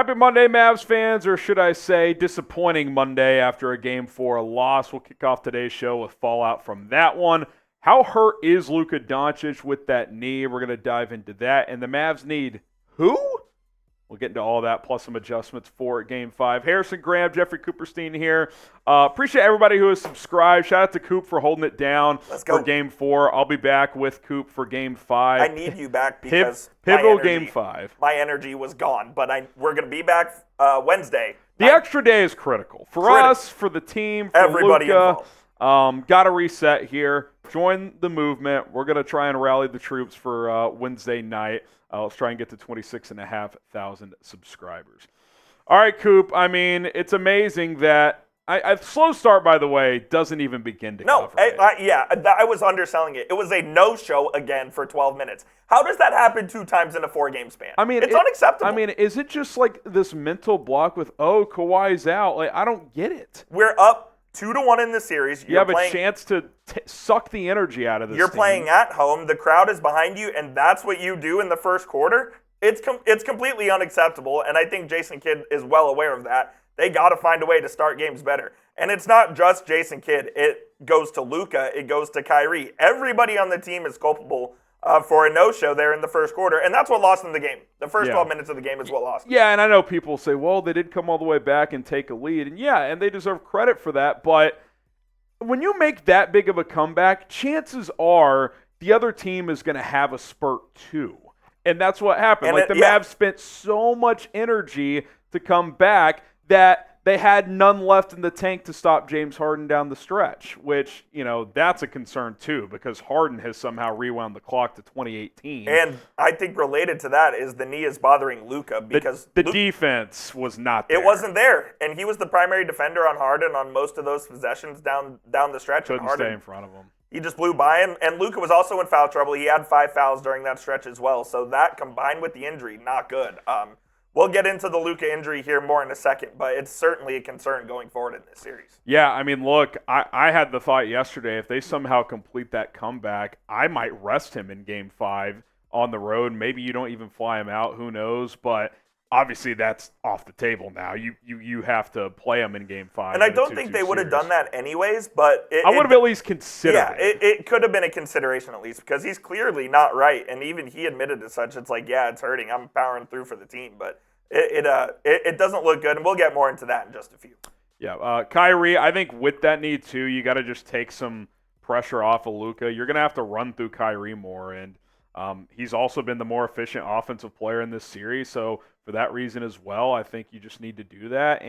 Happy Monday, Mavs fans, or should I say disappointing Monday after a Game 4 loss. We'll kick off today's show with fallout from that one. How hurt is Luka Doncic with that knee? We're going to dive into that. And the Mavs need who? We'll get into all that, plus some adjustments for Game 5. Harrison, Graham, Jeffrey Cooperstein here. Appreciate everybody who has subscribed. Shout out to Coop for holding it down for Game 4. I'll be back with Coop for Game 5. I need you back because pivotal Game 5. My energy was gone, but we're going to be back Wednesday. The extra day is critical. For us, for the team, for everybody Luka. Got to reset here. Join the movement. We're going to try and rally the troops for Wednesday night. Let's try and get to 26,500 subscribers. All right, Coop. I mean, it's amazing that a slow start, by the way, doesn't even begin to cover it. I was underselling it. It was a no-show again for 12 minutes. How does that happen 2 times in a 4-game span? I mean, it's unacceptable. I mean, is it just like this mental block with, Kawhi's out? Like, I don't get it. We're up 2-1 in the series. You have a chance to suck the energy out of this You're team. playing at home. The crowd is behind you, and that's what you do in the first quarter. It's completely unacceptable, and I think Jason Kidd is well aware of that. They got to find a way to start games better. And it's not just Jason Kidd. It goes to Luka. It goes to Kyrie. Everybody on the team is culpable for a no-show there in the first quarter, and that's what lost them the game. The first 12 minutes of the game is what lost. Yeah, and I know people say, well, they did come all the way back and take a lead, and they deserve credit for that, but when you make that big of a comeback, chances are the other team is going to have a spurt too, and that's what happened. And the Mavs spent so much energy to come back that they had none left in the tank to stop James Harden down the stretch, which, that's a concern too because Harden has somehow rewound the clock to 2018. And I think related to that is the knee is bothering Luka because the defense was not there. It wasn't there, and he was the primary defender on Harden on most of those possessions down the stretch. Couldn't stay in front of him. He just blew by him, and Luka was also in foul trouble. He had 5 fouls during that stretch as well, so that combined with the injury, not good. We'll get into the Luka injury here more in a second, but it's certainly a concern going forward in this series. Yeah, I mean, look, I had the thought yesterday, if they somehow complete that comeback, I might rest him in Game 5 on the road. Maybe you don't even fly him out, who knows, but obviously that's off the table now. You have to play him in Game 5. And I don't think they would have done that anyways, but I would have at least considered it. It could have been a consideration at least because he's clearly not right, and even he admitted as such. It's like, yeah, it's hurting. I'm powering through for the team, but it doesn't look good, and we'll get more into that in just a few. Yeah, Kyrie, I think with that need too, you got to just take some pressure off of Luka. You're going to have to run through Kyrie more, and he's also been the more efficient offensive player in this series, so for that reason as well, I think you just need to do that.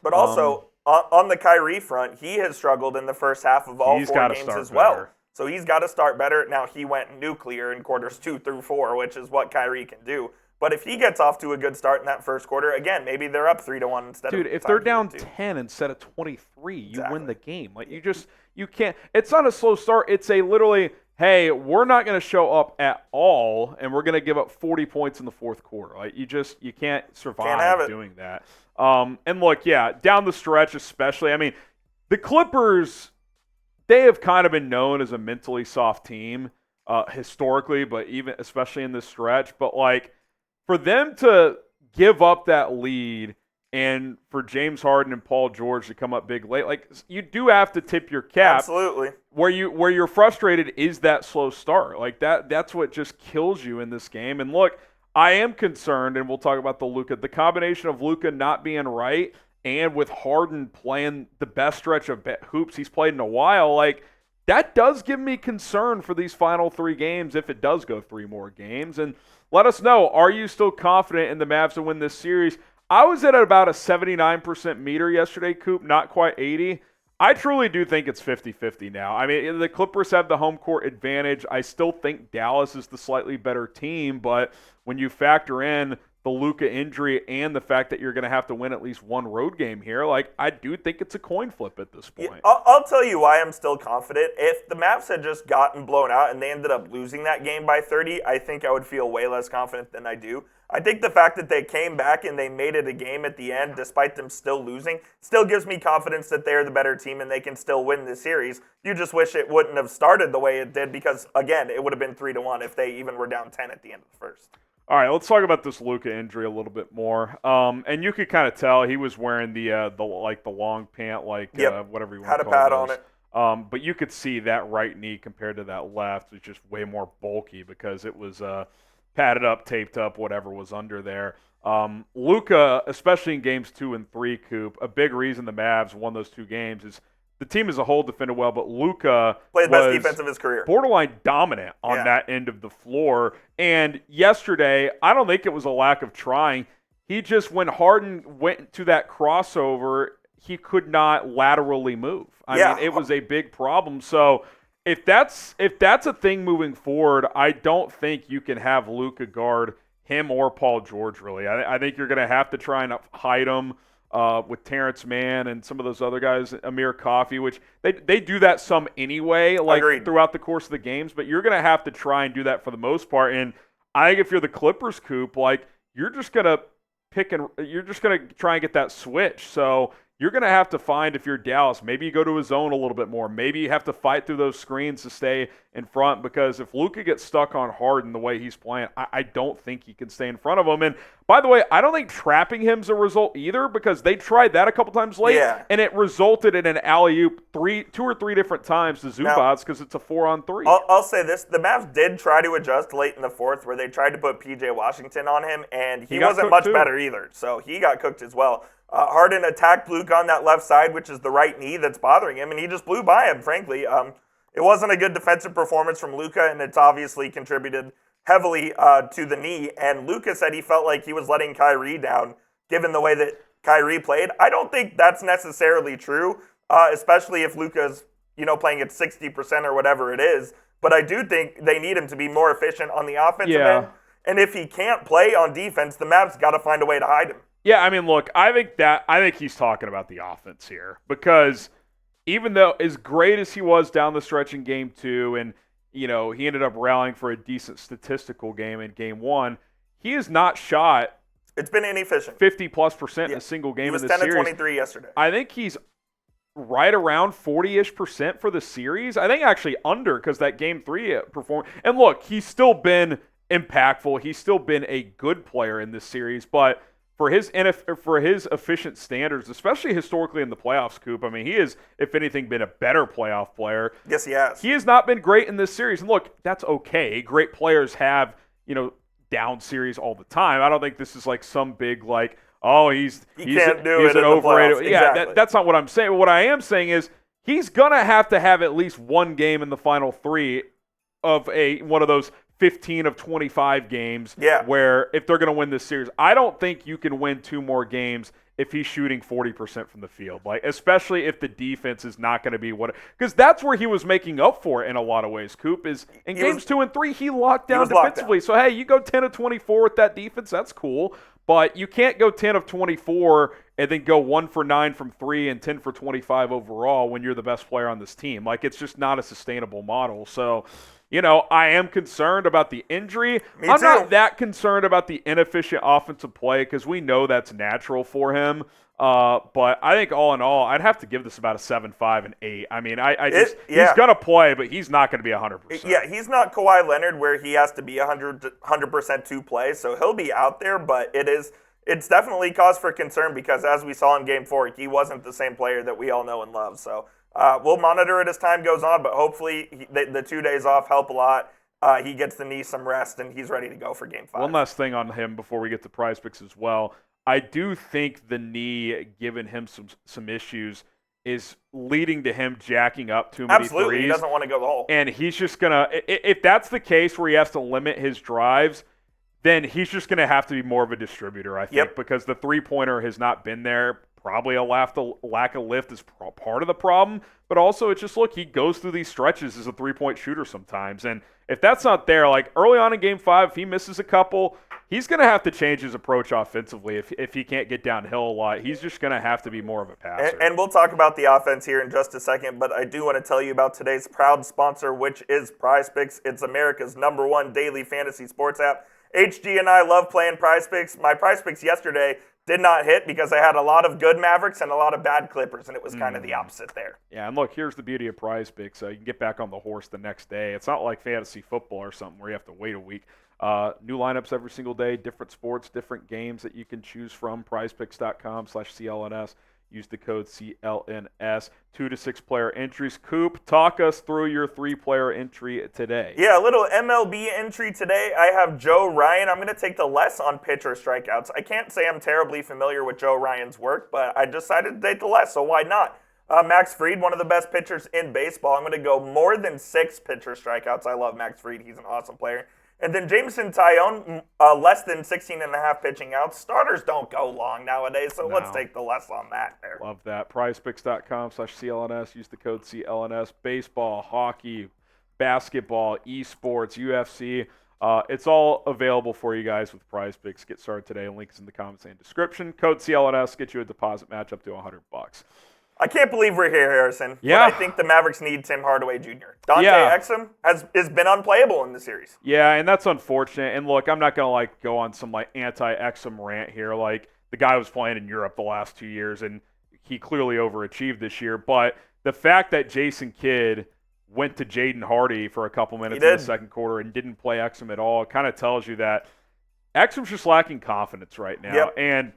But also, on the Kyrie front, he has struggled in the first half of all 4 games as well. So he's got to start better. Now, he went nuclear in quarters 2 through 4, which is what Kyrie can do. But if he gets off to a good start in that first quarter, again, maybe they're up 3-1 instead of 5-2. Dude, if they're down 10 instead of 23, you win the game. Like you can't. It's not a slow start. It's a literally, hey, we're not going to show up at all, and we're going to give up 40 points in the fourth quarter. Like you can't survive doing that. And look, down the stretch especially. I mean, the Clippers, they have kind of been known as a mentally soft team historically, but even especially in this stretch. But like, for them to give up that lead and for James Harden and Paul George to come up big late, like you do have to tip your cap. Absolutely. Where you're frustrated is that slow start. Like that's what just kills you in this game. And look, I am concerned, and we'll talk about the combination of Luka not being right and with Harden playing the best stretch of hoops he's played in a while, like that does give me concern for these final 3 games if it does go 3 more games. And let us know, are you still confident in the Mavs to win this series? I was at about a 79% meter yesterday, Coop, not quite 80. I truly do think it's 50-50 now. I mean, the Clippers have the home court advantage. I still think Dallas is the slightly better team, but when you factor in the Luka injury and the fact that you're going to have to win at least 1 road game here, like I do think it's a coin flip at this point. Yeah, I'll tell you why I'm still confident. If the Mavs had just gotten blown out and they ended up losing that game by 30, I think I would feel way less confident than I do. I think the fact that they came back and they made it a game at the end, despite them still losing, still gives me confidence that they're the better team and they can still win this series. You just wish it wouldn't have started the way it did because, again, it would have been 3-1 if they even were down 10 at the end of the first. All right, let's talk about this Luka injury a little bit more. And you could kind of tell he was wearing the long pant, whatever you want Had to a call pad those. on it. But you could see that right knee compared to that left was just way more bulky because it was padded up, taped up, whatever was under there. Luka, especially in games 2 and 3, Coop, a big reason the Mavs won those 2 games is the team as a whole defended well, but Luka Played the best defense of his career. Borderline dominant on that end of the floor. And yesterday, I don't think it was a lack of trying. He just, when Harden went to that crossover, he could not laterally move. I mean, it was a big problem. So if that's a thing moving forward, I don't think you can have Luka guard him or Paul George, really. I think you're going to have to try and hide him with Terrence Mann and some of those other guys, Amir Coffey, which they do that some anyway, Agreed. throughout the course of the games. But you're going to have to try and do that for the most part. And I think if you're the Clippers, Coop, you're just going to try and get that switch. So you're going to have to find, if you're Dallas, maybe you go to his zone a little bit more. Maybe you have to fight through those screens to stay in front, because if Luka gets stuck on Harden the way he's playing, I don't think he can stay in front of him. And by the way, I don't think trapping him's a result either, because they tried that a couple times late, and it resulted in an alley-oop 2 or 3 different times to Zubats because it's a 4-on-3. I'll say this. The Mavs did try to adjust late in the fourth where they tried to put P.J. Washington on him, and he wasn't much better either. So he got cooked as well. Harden attacked Luka on that left side, which is the right knee that's bothering him, and he just blew by him, frankly. It wasn't a good defensive performance from Luka, and it's obviously contributed heavily to the knee. And Luka said he felt like he was letting Kyrie down, given the way that Kyrie played. I don't think that's necessarily true, especially if Luka's playing at 60% or whatever it is. But I do think they need him to be more efficient on the offensive end. And if he can't play on defense, the Mavs got to find a way to hide him. Yeah, I mean, look, I think he's talking about the offense here, because even though as great as he was down the stretch in game 2, and he ended up rallying for a decent statistical game in game 1, he has not shot. It's been inefficient. 50+% in a single game in this series. He was 10 of 23 yesterday. I think he's right around 40-ish% for the series. I think actually under, because that game 3 performance. And look, he's still been impactful. He's still been a good player in this series, but for his efficient standards, especially historically in the playoffs, Coop, I mean, he has, if anything, been a better playoff player. Yes, he has. He has not been great in this series. And look, that's okay. Great players have, down series all the time. I don't think this is like some big, he's can't do it an overrated. Yeah, exactly. That's not what I'm saying. What I am saying is he's going to have at least one game in the final 3 of one of those 15 of 25 games where if they're going to win this series. I don't think you can win 2 more games if he's shooting 40% from the field, especially if the defense is not going to be because that's where he was making up for it in a lot of ways, Coop, is in games 2 and 3, he locked down defensively. So, hey, you go 10 of 24 with that defense, that's cool, but you can't go 10 of 24 and then go 1 for 9 from 3 and 10 for 25 overall when you're the best player on this team. It's just not a sustainable model. So, I am concerned about the injury. I'm not that concerned about the inefficient offensive play because we know that's natural for him. But I think all in all, I'd have to give this about a 7.5 and 8. I mean, he's going to play, but he's not going to be 100%. Yeah, he's not Kawhi Leonard where he has to be 100% to play. So he'll be out there, but it's definitely cause for concern because as we saw in Game 4, he wasn't the same player that we all know and love. So we'll monitor it as time goes on, but hopefully the 2 days off help a lot. He gets the knee some rest, and he's ready to go for Game 5. One last thing on him before we get to Prize Picks as well. I do think the knee, giving him some issues, is leading to him jacking up too many Absolutely. threes. He doesn't want to go the hole. And he's just going to – if that's the case where he has to limit his drives, then he's just going to have to be more of a distributor, I think, because the three-pointer has not been there. Probably a lack of lift is part of the problem, but also it's just, look, he goes through these stretches as a three-point shooter sometimes, and if that's not there, early on in Game 5, if he misses a couple, he's going to have to change his approach offensively if he can't get downhill a lot. He's just going to have to be more of a passer. And we'll talk about the offense here in just a second, but I do want to tell you about today's proud sponsor, which is Prize Picks. It's America's #1 daily fantasy sports app. HG and I love playing Prize Picks. My Prize Picks yesterday did not hit because I had a lot of good Mavericks and a lot of bad Clippers, and it was kind of the opposite there. Yeah, and look, here's the beauty of Prize Picks. You can get back on the horse the next day. It's not like fantasy football or something where you have to wait a week. New lineups every single day, different sports, different games that you can choose from. PrizePicks.com/CLNS. Use the code CLNS. 2 to 6 player entries. Coop, talk us through your 3-player entry today. Yeah, a little MLB entry today. I have Joe Ryan. I'm going to take the less on pitcher strikeouts. I can't say I'm terribly familiar with Joe Ryan's work, but I decided to take the less, so why not? Max Fried, one of the best pitchers in baseball. I'm going to go more than 6 pitcher strikeouts. I love Max Fried. He's an awesome player. And then Jameson Taillon, less than 16.5 pitching outs. Starters don't go long nowadays, so let's take the less on that there. Love that. PrizePicks.com/CLNS. Use the code CLNS. Baseball, hockey, basketball, esports, UFC. It's all available for you guys with Prize Picks. Get started today. Links in the comments and description. Code CLNS gets you a deposit match up to $100. I can't believe we're here, Harrison. Yeah. But I think the Mavericks need Tim Hardaway Jr. Dante Exum has been unplayable in the series. Yeah, and that's unfortunate. And look, I'm not going to go on some anti-Exum rant here. The guy was playing in Europe the last 2 years, and he clearly overachieved this year. But the fact that Jason Kidd went to Jaden Hardy for a couple minutes in the second quarter and didn't play Exum at all kind of tells you that Exum's just lacking confidence right now. Yep. And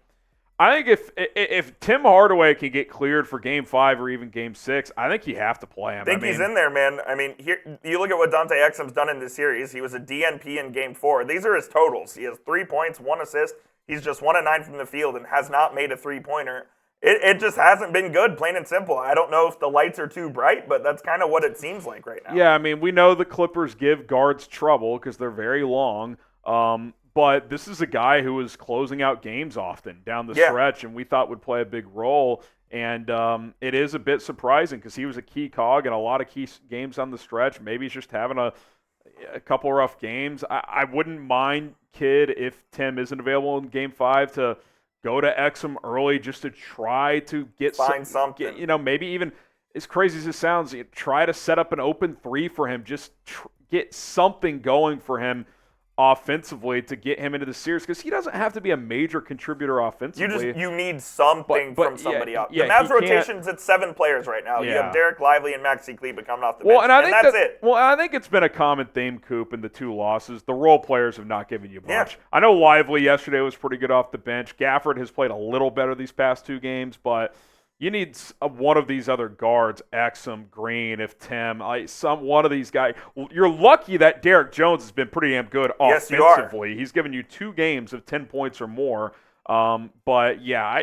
I think if Tim Hardaway can get cleared for Game 5 or even Game 6, I think you have to play him. I think he's in there, man. I mean, here you look at what Dante Exum's done in this series. He was a DNP in Game 4. These are his totals. He has 3 points, 1 assist. He's just 1 of 9 from the field and has not made a three-pointer. It just hasn't been good, plain and simple. I don't know if the lights are too bright, but that's kind of what it seems like right now. Yeah, I mean, we know the Clippers give guards trouble because they're very long. But this is a guy who is closing out games often down the stretch, and we thought would play a big role. And it is a bit surprising because he was a key cog in a lot of key games on the stretch. Maybe he's just having a couple rough games. I wouldn't mind, Kid, if Tim isn't available in Game 5 to go to Exum early just to try to find something. Maybe even, as crazy as it sounds, try to set up an open 3 for him. Just get something going for him offensively to get him into the series because he doesn't have to be a major contributor offensively. You need something from somebody else. Yeah, the Mavs rotation's at 7 players right now. Yeah. You have Dereck Lively and Maxi Kleber coming off the bench, and that's it. Well, I think it's been a common theme, Coop, in the 2 losses. The role players have not given you much. Yeah. I know Lively yesterday was pretty good off the bench. Gafford has played a little better these past 2 games, but you need one of these other guards, Exum, Green, if Tim, one of these guys. You're lucky that Derek Jones has been pretty damn good offensively. Yes, you are. He's given you 2 games of 10 points or more. But yeah,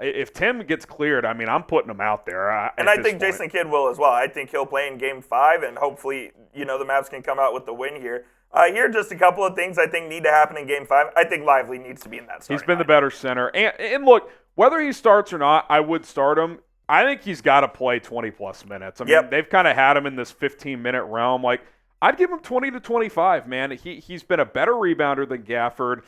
if Tim gets cleared, I mean, I'm putting him out there. And I think Jason Kidd will as well. I think he'll play in Game 5, and hopefully, the Mavs can come out with the win here. Here are just a couple of things I think need to happen in Game 5. I think Lively needs to be in that starting He's been lineup. the better center. And look, whether he starts or not, I would start him. I think he's got to play 20-plus minutes. I mean, they've kind of had him in this 15-minute realm. I'd give him 20 to 25, man. He's been a better rebounder than Gafford.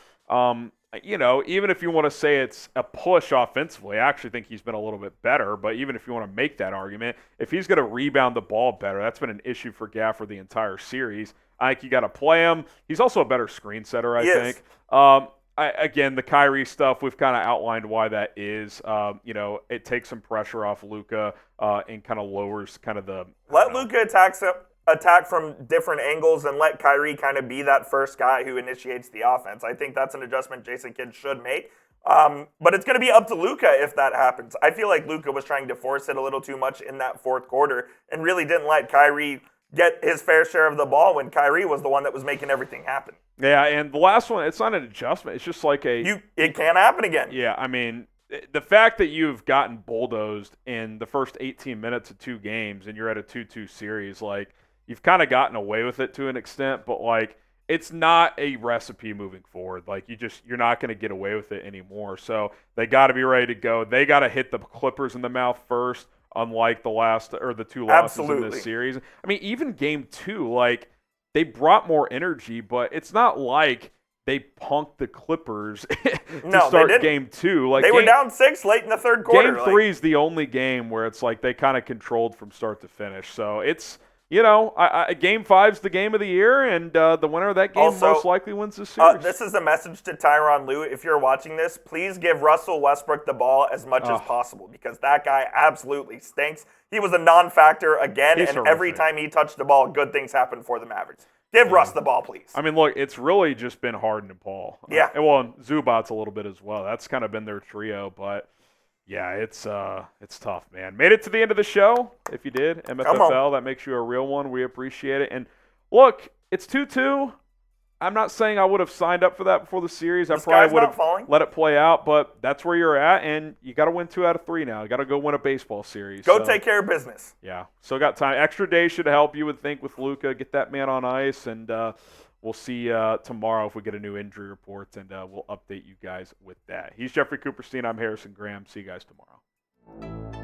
Even if you want to say it's a push offensively, I actually think he's been a little bit better. But even if you want to make that argument, if he's going to rebound the ball better, that's been an issue for Gafford the entire series. I think you got to play him. He's also a better screen setter, I think. Again, the Kyrie stuff, we've kind of outlined why that is. It takes some pressure off Luka and kind of lowers kind of the... Let Luka attack from different angles and let Kyrie kind of be that first guy who initiates the offense. I think that's an adjustment Jason Kidd should make. But it's going to be up to Luka if that happens. I feel like Luka was trying to force it a little too much in that fourth quarter and really didn't let Kyrie get his fair share of the ball when Kyrie was the one that was making everything happen. Yeah, and the last one, it's not an adjustment. It's just like it can't happen again. Yeah, I mean, the fact that you've gotten bulldozed in the first 18 minutes of 2 games and you're at a 2-2 series, you've kind of gotten away with it to an extent, but it's not a recipe moving forward. You're not going to get away with it anymore. So they got to be ready to go. They got to hit the Clippers in the mouth first, unlike the 2 losses in this series. I mean, even Game 2, they brought more energy, but it's not like they punked the Clippers to start Game 2. They were down 6 late in the third quarter. Game 3 is the only game where it's they kind of controlled from start to finish. So it's Game 5's the game of the year, and the winner of that game Also, most likely wins the series. This is a message to Tyronn Lue. If you're watching this, please give Russell Westbrook the ball as much as possible, because that guy absolutely stinks. He was a non-factor again, and horrific. Every time he touched the ball, good things happened for the Mavericks. Give Russ the ball, please. I mean, look, it's really just been Harden and Paul. Yeah. And Zubac's a little bit as well. That's kind of been their trio, but yeah, it's tough, man. Made it to the end of the show. If you did, MFFL, that makes you a real one. We appreciate it. And look, it's 2-2. I'm not saying I would have signed up for that before the series. I probably would have let it play out, but that's where you're at, and you got to win 2 out of 3 now. You got to go win a baseball series. Go take care of business. Yeah, so got time. Extra day should help, you would think, with Luka. Get that man on ice, and we'll see tomorrow if we get a new injury report, and we'll update you guys with that. He's Jeffrey Cooperstein. I'm Harrison Graham. See you guys tomorrow.